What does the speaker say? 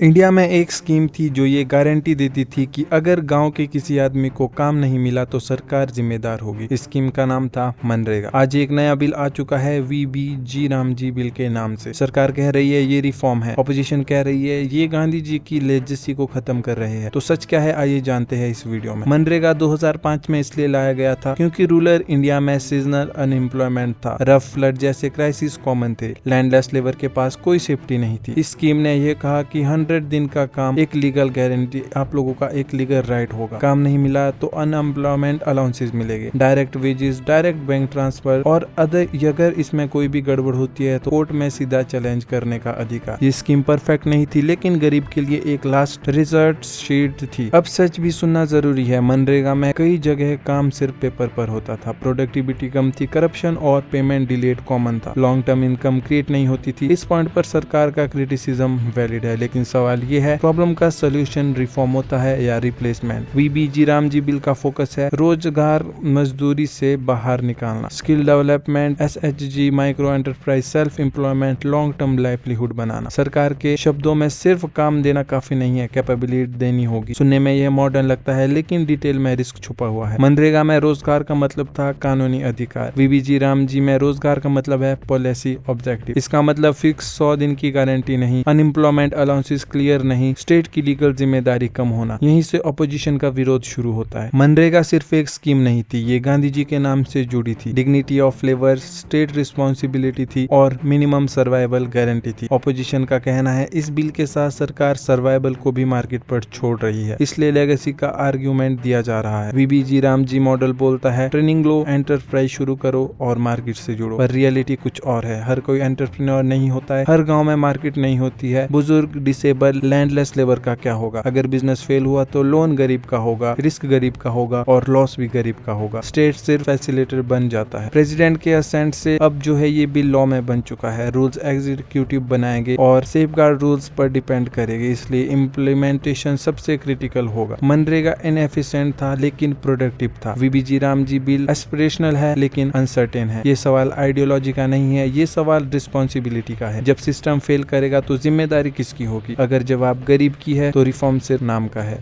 India में एक scheme थी जो ये गारंटी देती थी कि अगर गांव के किसी आदमी को काम नहीं मिला तो सरकार जिम्मेदार होगी। इस स्कीम का नाम था मनरेगा। आज एक नया बिल आ चुका है वीबीजी रामजी बिल के नाम से। सरकार कह रही है ये रिफॉर्म है, ऑपोजिशन कह रही है ये गांधी जी की लेजेसी को खत्म कर रहे हैं। तो सच क्या है, आइए जानते हैं इस वीडियो में। मनरेगा 2005 में इसलिए लाया गया था क्योंकि रूरल इंडिया में सीजनल अनएम्प्लॉयमेंट था, रफ फ्लड जैसे क्राइसिस कॉमन थे, लैंडलेस लेबर के पास कोई सेफ्टी नहीं थी। इस स्कीम ने यह कहा कि 100 दिन का काम, एक लीगल गारंटी, आप लोगों का एक लीगल राइट होगा। काम नहीं मिला तो अनएम्प्लॉयमेंट अलाउंसेस मिलेंगे, direct wages, direct bank transfer और अगर इसमें कोई भी गड़बड़ होती है तो कोर्ट में सीधा चैलेंज करने का अधिकार। ये स्कीम परफेक्ट नहीं थी लेकिन गरीब के लिए एक लास्ट रिजल्ट शीट थी। अब सच भी सुनना जरूरी है। मनरेगा में कई जगह काम सिर्फ पेपर पर होता था, प्रोडक्टिविटी कम थी, करप्शन और पेमेंट डिलेड कॉमन था, लॉन्ग टर्म इनकम क्रिएट नहीं होती थी। इस पॉइंट पर सरकार का क्रिटिसिज्म वैलिड है, लेकिन सवाल ये है प्रॉब्लम का सोल्यूशन रिफॉर्म होता है या रिप्लेसमेंट। वीबीजी रामजी बिल का फोकस है रोजगार मजदूरी से बाहर निकालना, skill development, SHG, micro enterprise, self employment, long term livelihood बनाना। सरकार के शब्दों में सिर्फ काम देना काफी नहीं है, कैपेबिलिटी देनी होगी। सुनने में यह मॉडर्न लगता है लेकिन डिटेल में रिस्क छुपा हुआ है। मनरेगा में रोजगार का मतलब था कानूनी अधिकार, वीबीजी रामजी में रोजगार का मतलब है पॉलिसी ऑब्जेक्टिव। इसका मतलब फिक्स 100 दिन की गारंटी नहीं, अनएम्प्लॉयमेंट अलाउंसेस क्लियर नहीं, स्टेट की लीगल जिम्मेदारी कम होना। यहीं से ऑपोजिशन का विरोध शुरू होता है। मनरेगा सिर्फ एक स्कीम नहीं थी, ये गांधी जी के नाम से जुड़ी थी। Dignity of labour, state responsibility थी और मिनिमम सर्वाइवल गारंटी थी। ऑपोजिशन का कहना है इस बिल के साथ सरकार सर्वाइवल को भी मार्केट पर छोड़ रही है, इसलिए लेगेसी का आर्ग्यूमेंट दिया जा रहा है। वीबीजी रामजी मॉडल बोलता है ट्रेनिंग लो, एंटरप्राइज शुरू करो और मार्केट से जुड़ो, पर रियलिटी कुछ और है। हर कोई एंटरप्रेन्योर नहीं होता है, हर गाँव में मार्केट नहीं होती है। बुजुर्ग, डिसेबल, लैंडलेस लेबर का क्या होगा? अगर बिजनेस फेल हुआ तो लोन गरीब का होगा, रिस्क गरीब का होगा और लॉस भी गरीब का होगा। स्टेट सिर्फ फैसिलिटेटर बन जाता है। प्रेसिडेंट के असेंट से अब जो है ये बिल लॉ में बन चुका है। रूल्स एग्जीक्यूटिव बनाएंगे और सेफगार्ड रूल्स पर डिपेंड करेंगे, इसलिए इम्प्लीमेंटेशन सबसे क्रिटिकल होगा। मनरेगा इनएफिशिएंट था लेकिन प्रोडक्टिव था। वीबीजी रामजी बिल एस्पिरेशनल है लेकिन अनसर्टेन है। ये सवाल आइडियोलॉजी का नहीं है, ये सवाल रिस्पॉन्सिबिलिटी का है। जब सिस्टम फेल करेगा तो जिम्मेदारी किसकी होगी? अगर जवाब गरीब की है तो रिफॉर्म सिर्फ नाम का है।